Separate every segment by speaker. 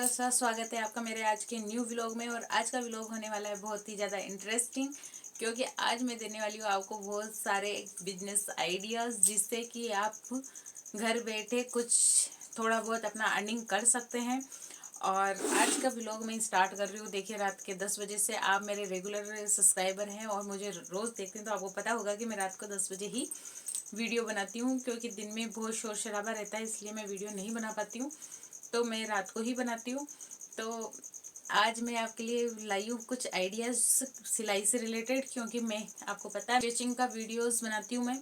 Speaker 1: सा स्वागत है आपका मेरे आज के न्यू व्लॉग में। और आज का व्लॉग होने वाला है बहुत ही ज़्यादा इंटरेस्टिंग, क्योंकि आज मैं देने वाली हूँ आपको बहुत सारे बिजनेस आइडियाज़ जिससे कि आप घर बैठे कुछ थोड़ा बहुत अपना अर्निंग कर सकते हैं। और आज का व्लॉग मैं स्टार्ट कर रही हूँ। देखिए, रात के 10 बजे से आप मेरे रेगुलर सब्सक्राइबर हैं और मुझे रोज़ देखते हैं, तो आपको पता होगा कि मैं रात को 10 बजे ही वीडियो बनाती हूँ, क्योंकि दिन में बहुत शोर शराबा रहता है, इसलिए मैं वीडियो नहीं बना पाती हूँ, तो मैं रात को ही बनाती हूँ। तो आज मैं आपके लिए लाई हूँ कुछ आइडियाज़ सिलाई से रिलेटेड, क्योंकि मैं आपको पता है स्टिचिंग का वीडियोस बनाती हूँ मैं।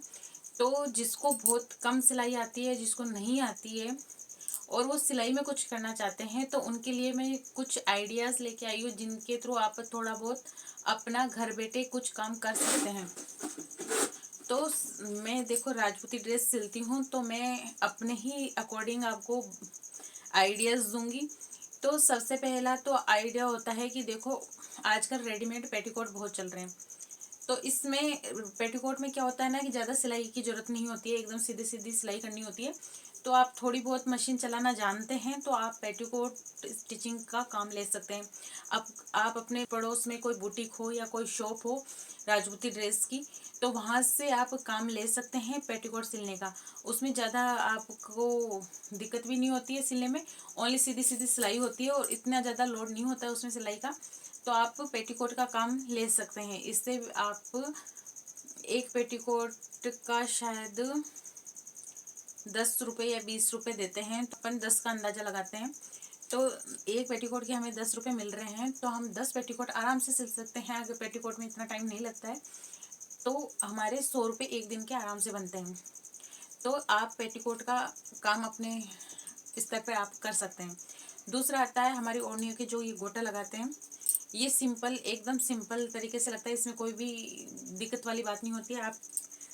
Speaker 1: तो जिसको बहुत कम सिलाई आती है, जिसको नहीं आती है और वो सिलाई में कुछ करना चाहते हैं, तो उनके लिए मैं कुछ आइडियाज़ लेके आई हूँ जिनके थ्रू आप थोड़ा बहुत अपना घर बैठे कुछ काम कर सकते हैं। तो मैं देखो राजपूती ड्रेस सिलती हूँ, तो मैं अपने ही अकॉर्डिंग आपको आइडियाज़ दूंगी। तो सबसे पहला तो आइडिया होता है कि देखो, आजकल रेडीमेड पेटीकोट बहुत चल रहे हैं। तो इसमें पेटीकोट में क्या होता है ना कि ज़्यादा सिलाई की ज़रूरत नहीं होती है, एकदम सीधी सीधी सिलाई करनी होती है। तो आप थोड़ी बहुत मशीन चलाना जानते हैं तो आप पेटीकोट स्टिचिंग का काम ले सकते हैं। अब आप अपने पड़ोस में कोई बुटीक हो या कोई शॉप हो राजपूती ड्रेस की, तो वहाँ से आप काम ले सकते हैं पेटीकोट सिलने का। उसमें ज़्यादा आपको दिक्कत भी नहीं होती है सिलने में, ओनली सीधी सीधी सिलाई होती है और इतना ज़्यादा लोड नहीं होता है उसमें सिलाई का। तो आप पेटीकोट का काम ले सकते हैं। इससे आप एक पेटीकोट का शायद 10 रुपये या 20 रुपये देते हैं, तो अपन 10 का अंदाजा लगाते हैं। तो एक पेटीकोट के हमें 10 रुपये मिल रहे हैं, तो हम 10 पेटीकोट आराम से सिल सकते हैं। अगर पेटीकोट में इतना टाइम नहीं लगता है तो हमारे 100 रुपये एक दिन के आराम से बनते हैं। तो आप पेटीकोट का काम अपने स्तर पर आप कर सकते हैं। दूसरा आता है हमारी ओढ़नियों के जो ये गोटा लगाते हैं। ये सिंपल, एकदम सिंपल तरीके से लगता है, इसमें कोई भी दिक्कत वाली बात नहीं होती है। आप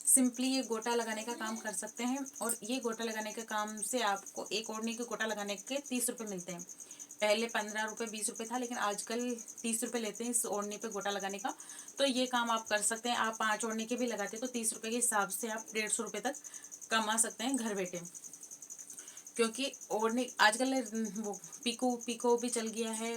Speaker 1: सिंपली ये गोटा लगाने का काम कर सकते हैं। और ये गोटा लगाने के काम से आपको एक ओढ़नी के गोटा लगाने के 30 रुपये मिलते हैं। पहले 15 रुपये 20 रुपये था, लेकिन आजकल 30 रुपये लेते हैं इस ओढ़नी पे गोटा लगाने का। तो ये काम आप कर सकते हैं। आप 5 ओढ़नी के भी लगाते हैं तो 30 रुपये के हिसाब से आप 150 रुपये तक कमा सकते हैं घर बैठे। क्योंकि ओढ़नी आजकल वो पिको पिको भी चल गया है,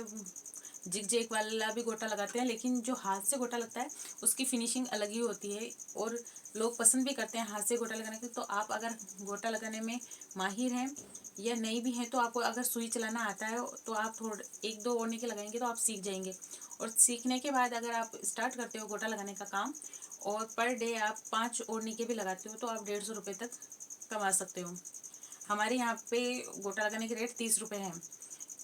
Speaker 1: जिग जैग वाला भी गोटा लगाते हैं, लेकिन जो हाथ से गोटा लगता है उसकी फिनिशिंग अलग ही होती है और लोग पसंद भी करते हैं हाथ से गोटा लगाने के। तो आप अगर गोटा लगाने में माहिर हैं या नहीं भी हैं, तो आपको अगर सुई चलाना आता है तो आप थोड़े 1-2 ओढ़ने के लगाएंगे तो आप सीख जाएंगे। और सीखने के बाद अगर आप स्टार्ट करते हो गोटा लगाने का काम और पर डे आप 5 ओढ़ने के भी लगाते हो, तो आप 150 रुपये तक कमा सकते हो। हमारे यहाँ पे गोटा लगाने के रेट 30 रुपये हैं।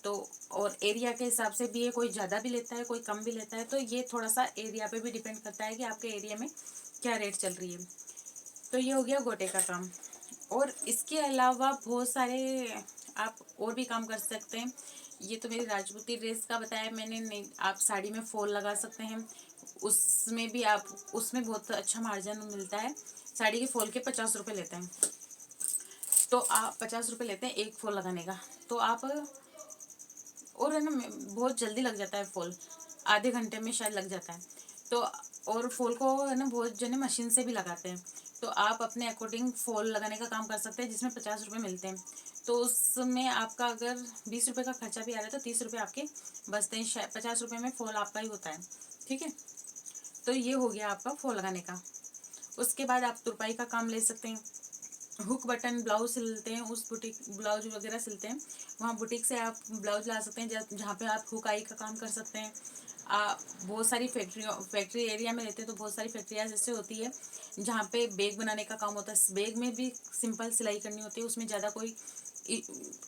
Speaker 1: तो और एरिया के हिसाब से भी है, कोई ज़्यादा भी लेता है कोई कम भी लेता है। तो ये थोड़ा सा एरिया पे भी डिपेंड करता है कि आपके एरिया में क्या रेट चल रही है। तो ये हो गया गोटे का काम। और इसके अलावा बहुत सारे आप और भी काम कर सकते हैं। ये तो मेरी राजपूती ड्रेस का बताया मैंने, नहीं आप साड़ी में फॉल लगा सकते हैं। उसमें भी आप उसमें बहुत अच्छा मार्जिन मिलता है। साड़ी के फॉल के 50 रुपये लेते हैं। तो आप 50 रुपये लेते हैं एक फॉल लगाने का। तो आप और है ना, बहुत जल्दी लग जाता है फॉल, आधे घंटे में शायद लग जाता है। तो और फॉल को है ना बहुत जने मशीन से भी लगाते हैं। तो आप अपने अकॉर्डिंग फॉल लगाने का काम कर सकते हैं, जिसमें 50 रुपये मिलते हैं। तो उसमें आपका अगर 20 रुपये का खर्चा भी आ रहा है तो 30 रुपये आपके बचते हैं। शायद 50 रुपये में फॉल आपका ही होता है। ठीक है, तो ये हो गया आपका फॉल लगाने का। उसके बाद आप तुरपाई का काम ले सकते हैं। हुक बटन ब्लाउज सिलते हैं, उस बुटीक ब्लाउज वगैरह सिलते हैं, वहाँ बुटीक से आप ब्लाउज ला सकते हैं जहाँ पे आप हुकाई का काम कर सकते हैं। बहुत सारी फैक्ट्री एरिया में रहते हैं, तो बहुत सारी फैक्ट्रियाँ जैसे होती है जहाँ पे बैग बनाने का काम होता है। बैग में भी सिंपल सिलाई करनी होती है, उसमें ज़्यादा कोई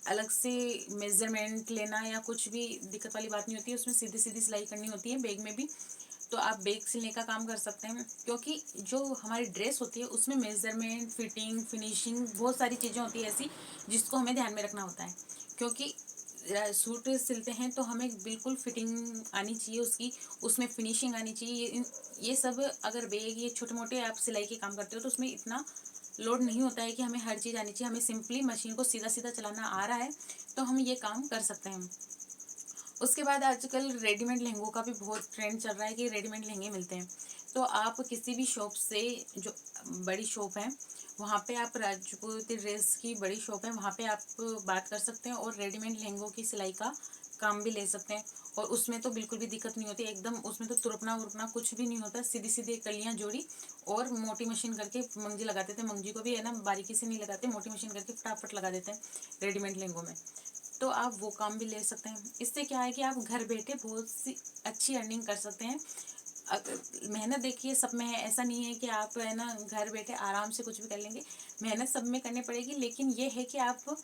Speaker 1: अलग से मेजरमेंट लेना या कुछ भी दिक्कत वाली बात नहीं होती है। उसमें सीधी सीधी सिलाई करनी होती है बैग में भी। तो आप बैग सिलने का काम कर सकते हैं, क्योंकि जो हमारी ड्रेस होती है उसमें मेजरमेंट, फिटिंग, फिनिशिंग बहुत सारी चीज़ें होती है ऐसी जिसको हमें ध्यान में रखना होता है। क्योंकि सूट सिलते हैं तो हमें बिल्कुल फिटिंग आनी चाहिए उसकी, उसमें फिनिशिंग आनी चाहिए। ये सब अगर बैग ये छोटे मोटे आप सिलाई के काम करते हो तो उसमें इतना लोड नहीं होता है कि हमें हर चीज़ आनी चाहिए। हमें सिंपली मशीन को सीधा सीधा चलाना आ रहा है तो हम ये काम कर सकते हैं। उसके बाद आजकल रेडीमेड लहंगों का भी बहुत ट्रेंड चल रहा है कि रेडीमेड लहंगे मिलते हैं। तो आप किसी भी शॉप से, जो बड़ी शॉप है वहाँ पे, आप राजपूती ड्रेस की बड़ी शॉप है वहाँ पे आप बात कर सकते हैं और रेडीमेड लहंगों की सिलाई का काम भी ले सकते हैं। और उसमें तो बिल्कुल भी दिक्कत नहीं होती एकदम, उसमें तो तुरपना वुरपना कुछ भी नहीं होता, सीधी सीधी कलियां जोड़ी और मोटी मशीन करके मंगजी लगाते थे। मंगजी को भी है ना बारीकी से नहीं लगाते, मोटी मशीन करके फटाफट लगा देते हैं रेडीमेड लहंगों में। तो आप वो काम भी ले सकते हैं। इससे क्या है कि आप घर बैठे बहुत सी अच्छी अर्निंग कर सकते हैं। मेहनत देखिए सब में है, ऐसा नहीं है कि आप है ना घर बैठे आराम से कुछ भी कर लेंगे, मेहनत सब में करनी पड़ेगी। लेकिन ये है कि आप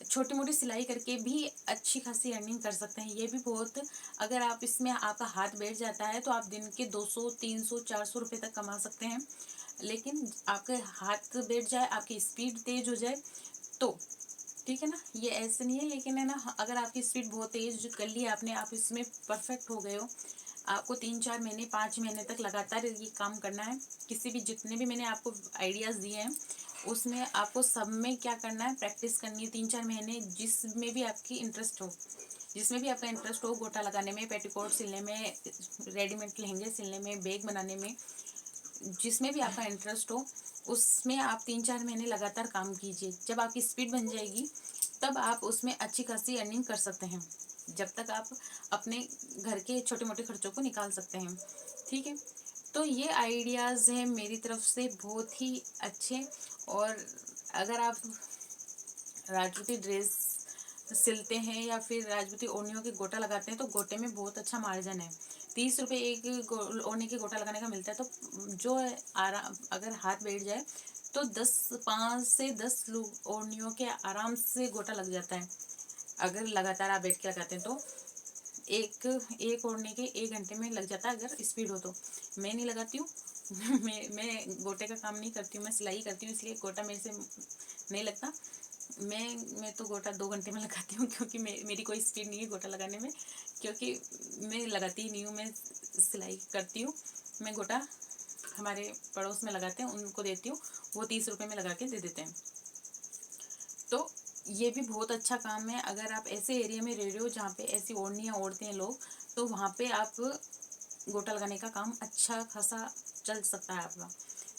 Speaker 1: छोटी मोटी सिलाई करके भी अच्छी खासी अर्निंग कर सकते हैं। ये भी बहुत, अगर आप इसमें आपका हाथ बैठ जाता है तो आप दिन के 200 300 400 रुपये तक कमा सकते हैं। लेकिन आपके हाथ बैठ जाए, आपकी स्पीड तेज हो जाए तो ठीक है ना, ये ऐसे नहीं है। लेकिन है ना अगर आपकी स्पीड बहुत तेज कर ली आपने, आप इसमें परफेक्ट हो गए हो, आपको 3 4 महीने 5 महीने तक लगातार ये काम करना है। किसी भी जितने भी मैंने आपको आइडियाज़ दिए हैं उसमें आपको सब में क्या करना है, प्रैक्टिस करनी है 3 4 महीने, जिसमें भी आपकी इंटरेस्ट हो, जिसमें भी आपका इंटरेस्ट हो, गोटा लगाने में, पेटीकोट सिलने में, रेडीमेड लहंगे सिलने में, बैग बनाने में, जिसमें भी आपका इंटरेस्ट हो उसमें आप 3 4 महीने लगातार काम कीजिए। जब आपकी स्पीड बन जाएगी तब आप उसमें अच्छी खासी अर्निंग कर सकते हैं, जब तक आप अपने घर के छोटे मोटे खर्चों को निकाल सकते हैं। ठीक है, तो ये आइडियाज़ हैं मेरी तरफ से बहुत ही अच्छे। और अगर आप राजपूती ड्रेस सिलते हैं या फिर राजपूती ओढ़नियों के गोटा लगाते हैं तो गोटे में बहुत अच्छा मार्जिन है। 30 रुपये एक ओढ़नी के गोटा लगाने का मिलता है। तो जो आराम अगर हाथ बैठ जाए तो 5 से 10 लोग ओढ़नियों के आराम से गोटा लग जाता है। अगर लगातार आप बैठ के लगाते हैं तो एक एक ओढ़ने के 1 घंटे में लग जाता है अगर स्पीड हो तो। मैं नहीं लगाती हूँ मैं गोटे का काम नहीं करती हूँ, मैं सिलाई करती हूँ, इसलिए गोटा मेरे से नहीं लगता। मैं तो गोटा 2 घंटे में लगाती हूँ, क्योंकि मेरी कोई स्पीड नहीं है गोटा लगाने में, क्योंकि मैं लगाती ही नहीं हूँ, मैं सिलाई करती हूँ। मैं गोटा हमारे पड़ोस में लगाते हैं उनको देती हूँ, वो 30 रुपये में लगा के दे देते हैं। तो ये भी बहुत अच्छा काम है। अगर आप ऐसे एरिया में रह रहे हो जहाँ पे ऐसी ओढ़नियाँ ओढ़ते हैं लोग, तो वहाँ पे आप गोटा लगाने का काम अच्छा खासा चल सकता है आपका।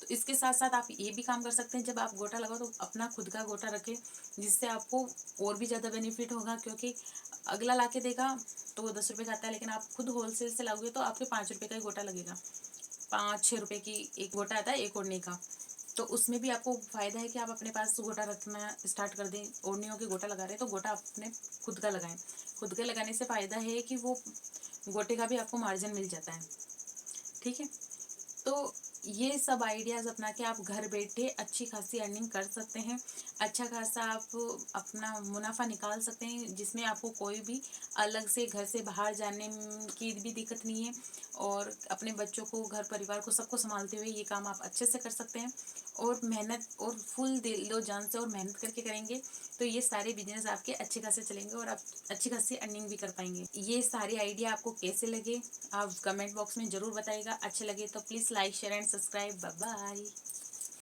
Speaker 1: तो इसके साथ साथ आप ये भी काम कर सकते हैं, जब आप गोटा लगाओ तो अपना खुद का गोटा रखें, जिससे आपको और भी ज़्यादा बेनिफिट होगा। क्योंकि अगला ला के देगा तो वो 10 रुपये का आता है, लेकिन आप खुद होलसेल से लाओगे तो आपके 5 रुपये का ही गोटा लगेगा। 5 6 रुपये की एक गोटा आता है एक ओढ़ने का। तो उसमें भी आपको फ़ायदा है कि आप अपने पास गोटा रखना स्टार्ट कर दें। ओढ़नियों के गोटा लगा रहे हैं तो गोटा अपने खुद का लगाएं। खुद के लगाने से फ़ायदा है कि वो गोटे का भी आपको मार्जिन मिल जाता है। ठीक है, तो ये सब आइडियाज़ अपना के आप घर बैठे अच्छी खासी अर्निंग कर सकते हैं। अच्छा खासा आप अपना मुनाफा निकाल सकते हैं, जिसमें आपको कोई भी अलग से घर से बाहर जाने की भी दिक्कत नहीं है। और अपने बच्चों को, घर परिवार को, सबको संभालते हुए ये काम आप अच्छे से कर सकते हैं। और मेहनत और फुल दिलो जान से और मेहनत करके करेंगे तो ये सारे बिजनेस आपके अच्छे खासे चलेंगे और आप अच्छी खासी अर्निंग भी कर पाएंगे। ये सारे आइडिया आपको कैसे लगे आप कमेंट बॉक्स में ज़रूर बताइएगा। अच्छे लगे तो please like share and subscribe. Bye bye.